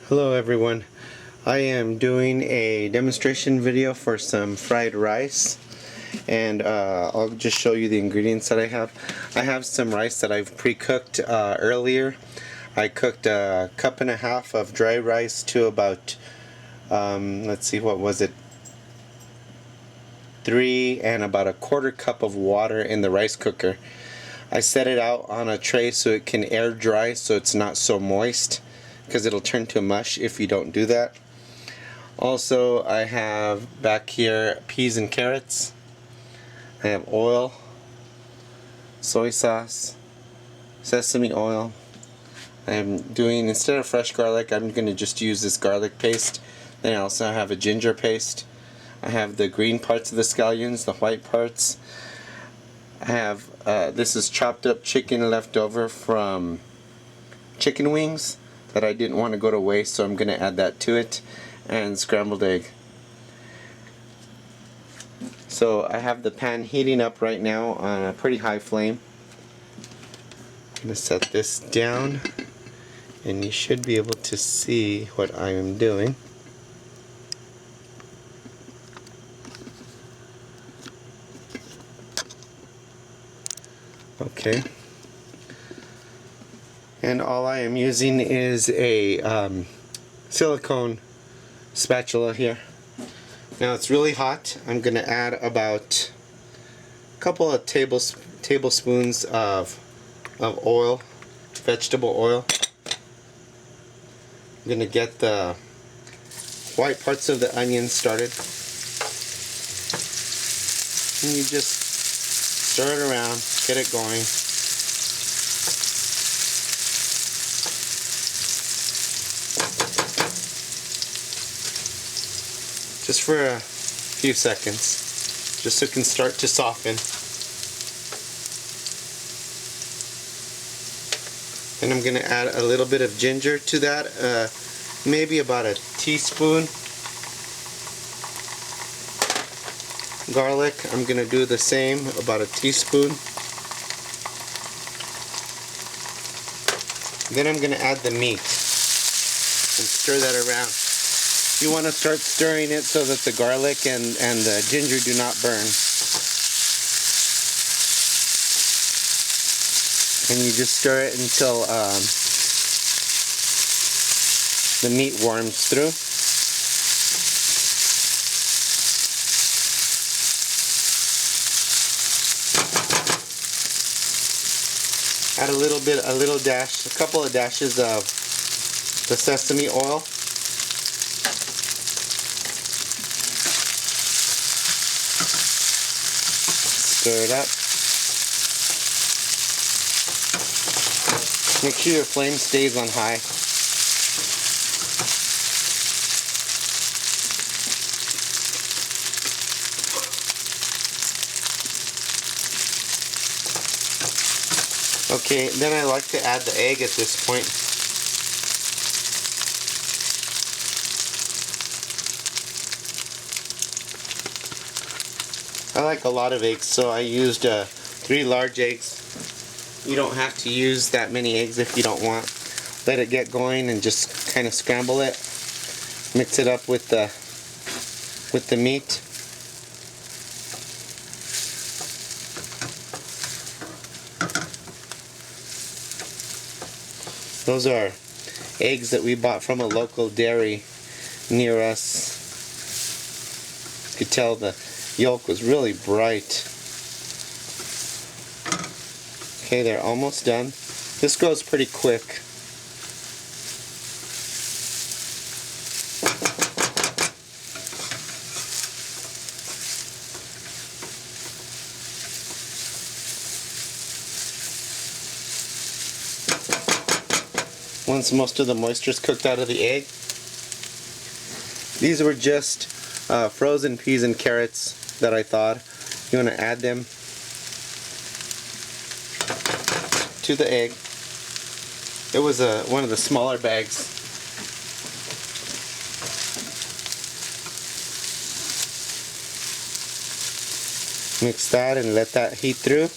Hello everyone. I am doing a demonstration video for some fried rice, and I'll just show you the ingredients that I have. I have some rice that I've pre-cooked earlier. I cooked a cup and a half of dry rice to about let's see, what was it, 3 and about a quarter cup of water in the rice cooker. I set it out on a tray so it can air dry, so it's not so moist, because it'll turn to mush if you don't do that. Also, I have back here peas and carrots. I have oil, soy sauce, sesame oil. I'm doing, instead of fresh garlic, I'm going to just use this garlic paste. Then I also have a ginger paste. I have the green parts of the scallions, the white parts. I have, this is chopped up chicken left over from chicken wings that I didn't want to go to waste, so I'm going to add that to it, and scrambled egg. So I have the pan heating up right now on a pretty high flame. I'm going to set this down, and you should be able to see what I am doing. Okay. And all I am using is a silicone spatula here. Now it's really hot. I'm going to add about a couple of tablespoons of oil, vegetable oil. I'm going to get the white parts of the onion started. And you just stir it around, get it going. Just for a few seconds, just so it can start to soften. And I'm going to add a little bit of ginger to that, maybe about a teaspoon. Garlic, I'm going to do the same, about a teaspoon. Then I'm going to add the meat and stir that around. You want to start stirring it so that the garlic and the ginger do not burn. And you just stir it until the meat warms through. Add a couple of dashes of the sesame oil. Stir it up. Make sure your flame stays on high. Okay, then I like to add the egg at this point. I like a lot of eggs, so I used 3 large eggs. You don't have to use that many eggs if you don't want. Let it get going and just kind of scramble it. Mix it up with the meat. Those are eggs that we bought from a local dairy near us. You could tell the yolk was really bright. Okay, they're almost done. This goes pretty quick. Once most of the moisture is cooked out of the egg, these were just frozen peas and carrots that I thawed. You want to add them to the egg. It was one of the smaller bags. Mix that and let that heat through.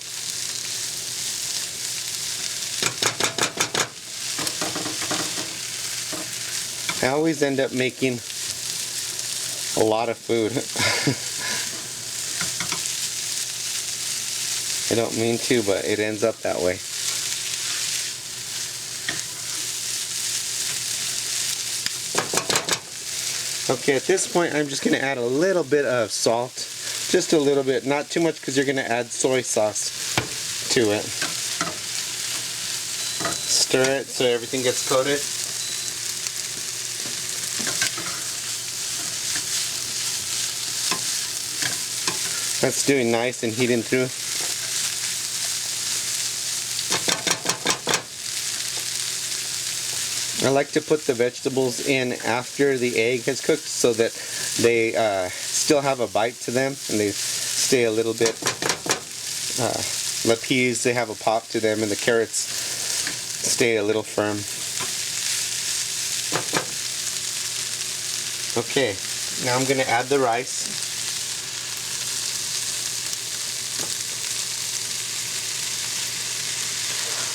I always end up making a lot of food. I don't mean to, but it ends up that way. Okay, at this point I'm just going to add a little bit of salt. Just a little bit, not too much because you're going to add soy sauce to it. Stir it so everything gets coated. That's doing nice and heating through. I like to put the vegetables in after the egg has cooked so that they still have a bite to them and they stay a little bit, the peas, they have a pop to them, and the carrots stay a little firm. Okay, now I'm going to add the rice.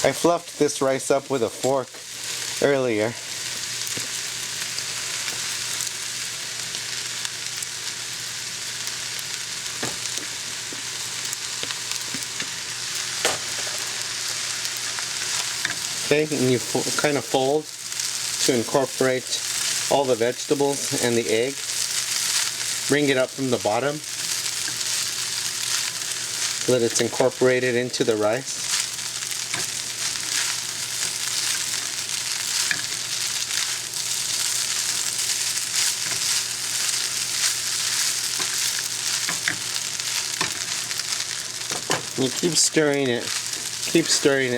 I fluffed this rice up with a fork earlier. Okay, and you kind of fold to incorporate all the vegetables and the egg. Bring it up from the bottom so that it's incorporated into the rice. You keep stirring it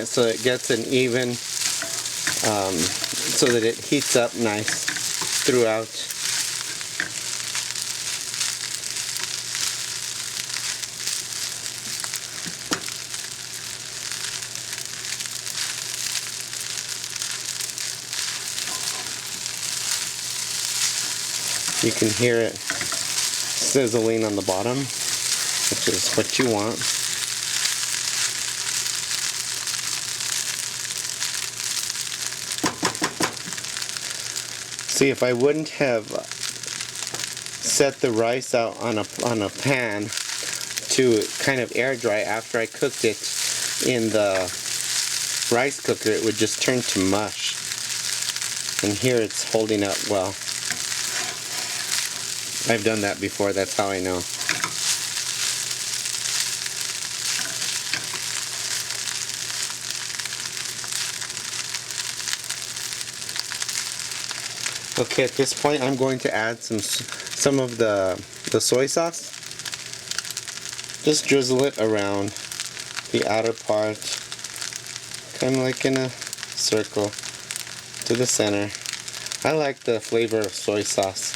so it gets an even, so that it heats up nice throughout. You can hear it sizzling on the bottom, which is what you want. See, if I wouldn't have set the rice out on a pan to kind of air dry after I cooked it in the rice cooker, it would just turn to mush. And here it's holding up well. I've done that before, that's how I know. Okay, at this point I'm going to add some of the soy sauce. Just drizzle it around the outer part, kind of like in a circle to the center. I like the flavor of soy sauce.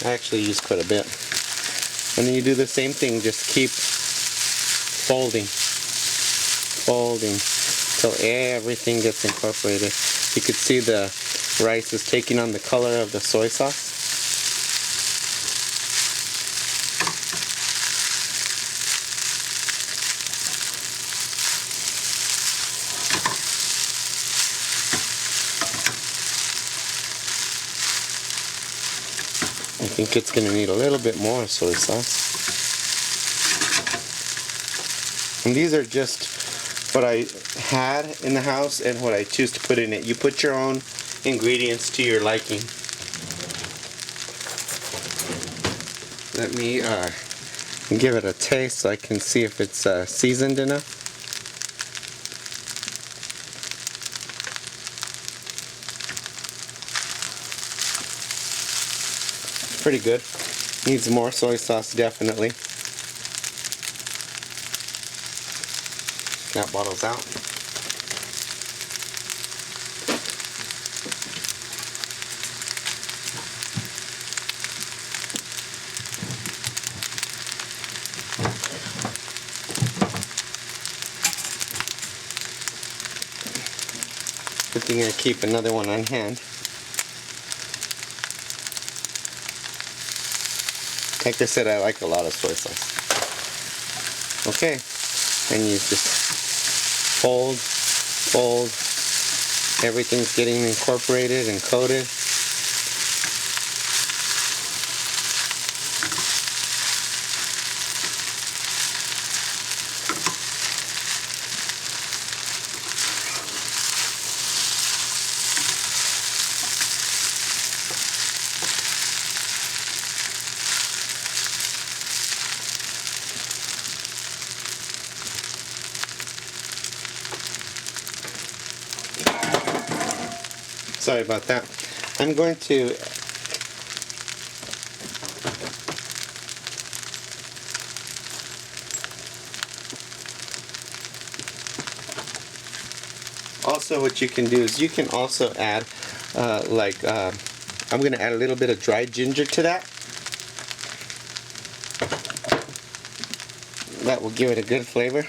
I actually use quite a bit. And then you do the same thing, just keep folding till everything gets incorporated. You could see the rice is taking on the color of the soy sauce. I think it's going to need a little bit more soy sauce. And these are just what I had in the house and what I choose to put in it. You put your own ingredients to your liking. Let me give it a taste so I can see if it's seasoned enough. Pretty good. Needs more soy sauce, definitely. That bottle's out. Good thing I keep another one on hand. Like I said, I like a lot of soy sauce. Okay, and you just fold, Everything's getting incorporated and coated. Sorry about that. I'm going to also, what you can do is you can also add I'm going to add a little bit of dried ginger to that. That will give it a good flavor.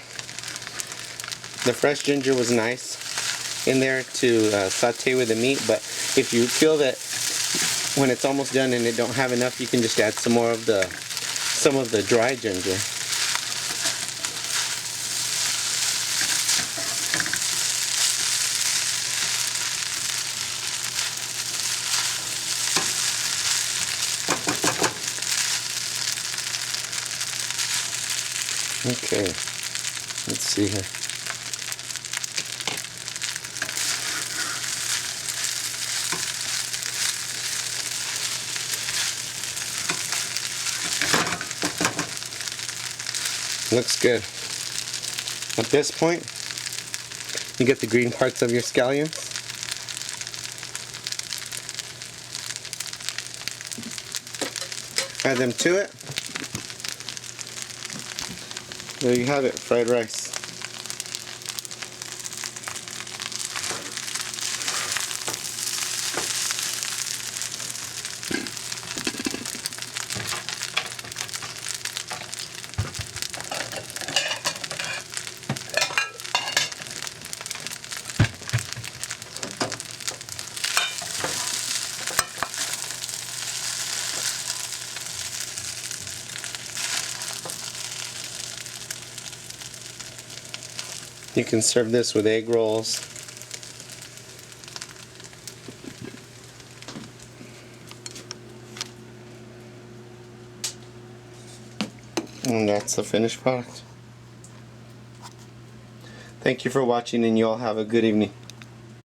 The fresh ginger was nice in there to saute with the meat, but if you feel that when it's almost done and it don't have enough, you can just add some of the dry ginger. Okay, let's see here. Looks good. At this point, you get the green parts of your scallions. Add them to it. There you have it, fried rice. You can serve this with egg rolls. And that's the finished product. Thank you for watching, and you all have a good evening.